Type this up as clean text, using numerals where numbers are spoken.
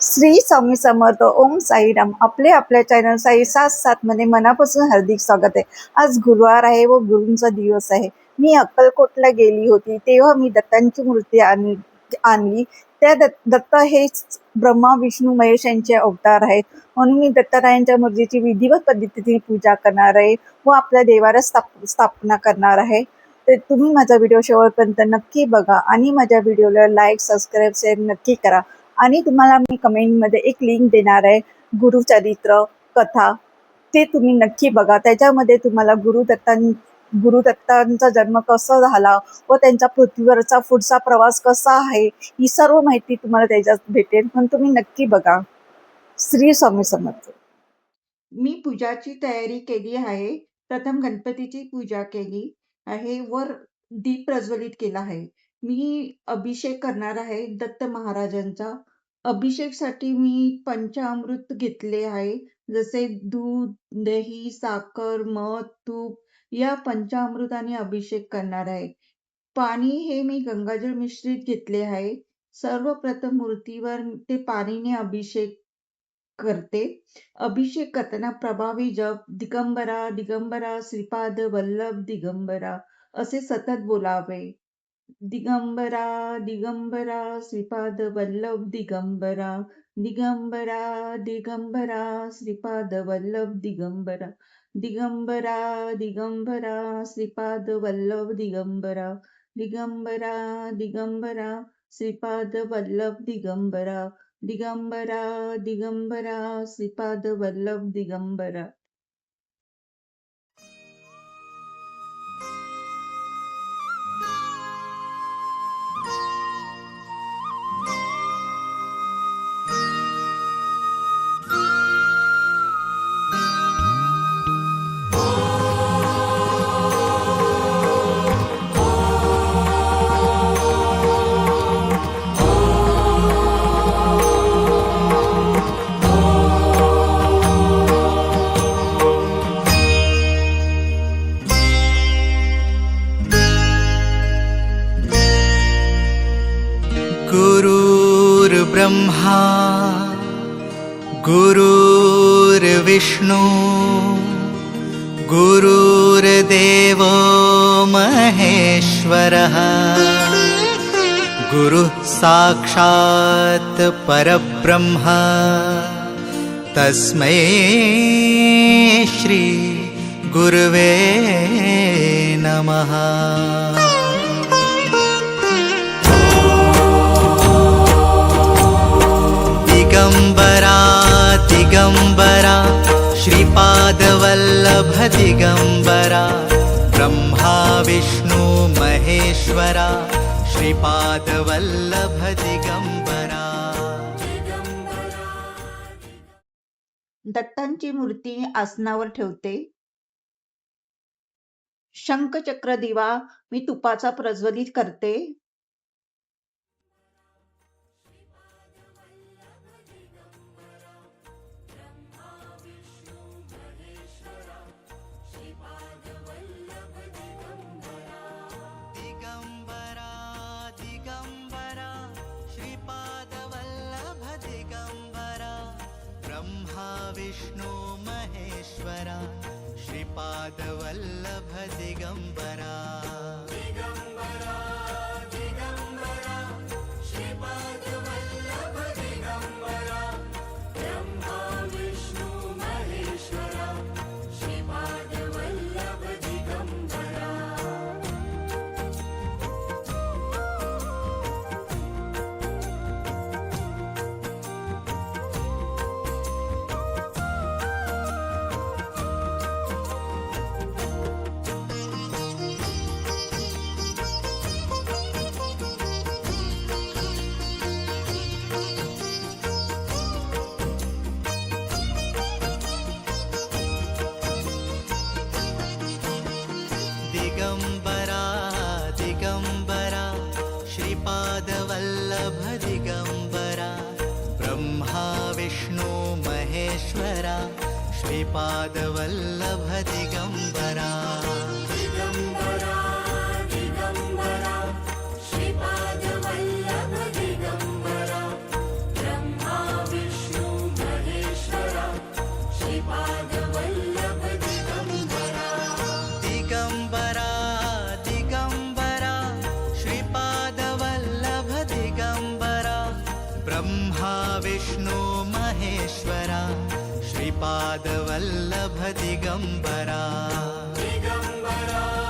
श्री स्वामी समर्थ. ओम साईराम. आपल्या चॅनल साई 7 मध्ये मनापासून हार्दिक स्वागत आहे. आज गुरुवार आहे व गुरूंचा दिवस आहे. मी अक्कलकोटला गेली होती तेव्हा मी दत्तांची मूर्ती आणली. त्या दत्त हे ब्रह्मा विष्णू महेश यांचे अवतार आहेत, म्हणून मी दत्तारायांच्या मूर्तीची विधिवत पद्धतीने पूजा करणार आहे व आपल्या देवाला स्थापना करणार आहे. तर तुम्ही माझा व्हिडिओ शेवटपर्यंत नक्की बघा आणि माझ्या व्हिडिओला लाईक, सबस्क्राईब, शेअर नक्की करा. आणि तुम्हाला मी कमेंटमध्ये एक लिंक देणार आहे, गुरुचरित्र कथा, ते तुम्ही नक्की बघा. त्याच्यामध्ये तुम्हाला गुरुदत्तांचा जन्म कसा झाला व त्यांचा पृथ्वीवरचा पुढचा प्रवास कसा आहे, ही सर्व माहिती तुम्हाला त्याच्यात भेटेल, पण तुम्ही नक्की बघा. श्री स्वामी समर्थ. मी पूजाची तयारी केली आहे. प्रथम गणपतीची पूजा केली आहे वर दीप प्रज्वलित केला आहे. मी अभिषेक करणार आहे दत्त महाराजांचा. अभिषेकसाठी मी पंचामृत घेतले आहे, जसे दूध, दही, साखर, मध, तूप या पंचामृताने अभिषेक करणार आहे. पाणी हे मी गंगाजळ मिश्रित घेतले आहे. सर्वप्रथम मूर्तीवर ते पाणीने अभिषेक करते. अभिषेक करताना प्रभावी जप दिगंबरा दिगंबरा श्रीपाद वल्लभ दिगंबरा असे सतत बोलावे. दिगंबरा दिगंबरा श्रीपाद वल्लभ दिगंबरा, दिगंबरा दिगंबरा श्रीपाद वल्लभ दिगंबरा, दिगंबरा दिगंबरा श्रीपाद वल्लभ दिगंबरा, दिगंबरा दिगंबरा श्रीपाद वल्लभ दिगंबरा, दिगंबरा दिगंबरा श्रीपाद वल्लभ दिगंबरा. गुरुर्ब्रह्मा गुरुर्विष्णु गुरुर्देवो महेश्वरः, गुरुः साक्षात् परब्रह्म तस्मै श्री गुरुवे नमः. दिगंबरा दिगंबरा श्रीपादवल्लभ दिगंबरा, ब्रह्मा विष्णु महेश्वरा श्रीपादवल्लभ दिगंबरा. दत्तांची मूर्ती आसनावर ठेवते. शंखचक्र दिवा मी तुपाचा प्रज्वलित करते. विष्णु महेश्वरा श्रीपाद वल्लभ दिगंबरा, दिगंबरा दिगंबरा श्रीपाद वल्लभ दिगंबरा, ब्रह्मा विष्णु महेश्वरा श्रीपाद वल्लभ दिगंबरा. दिगंबरा दिगंबरा श्रीपाद वल्लभ दिगंबरा, ब्रह्मा विष्णु महेश्वरा श्रीपाद वल्लभ दिगंबरा, दिगंबरा दिगंबरा श्रीपाद वल्लभ दिगंबरा, ब्रह्मा ब्रह्मा विष्णु महेश्वरा श्रीपादवल्लभ दिगम्बरा दिगम्बरा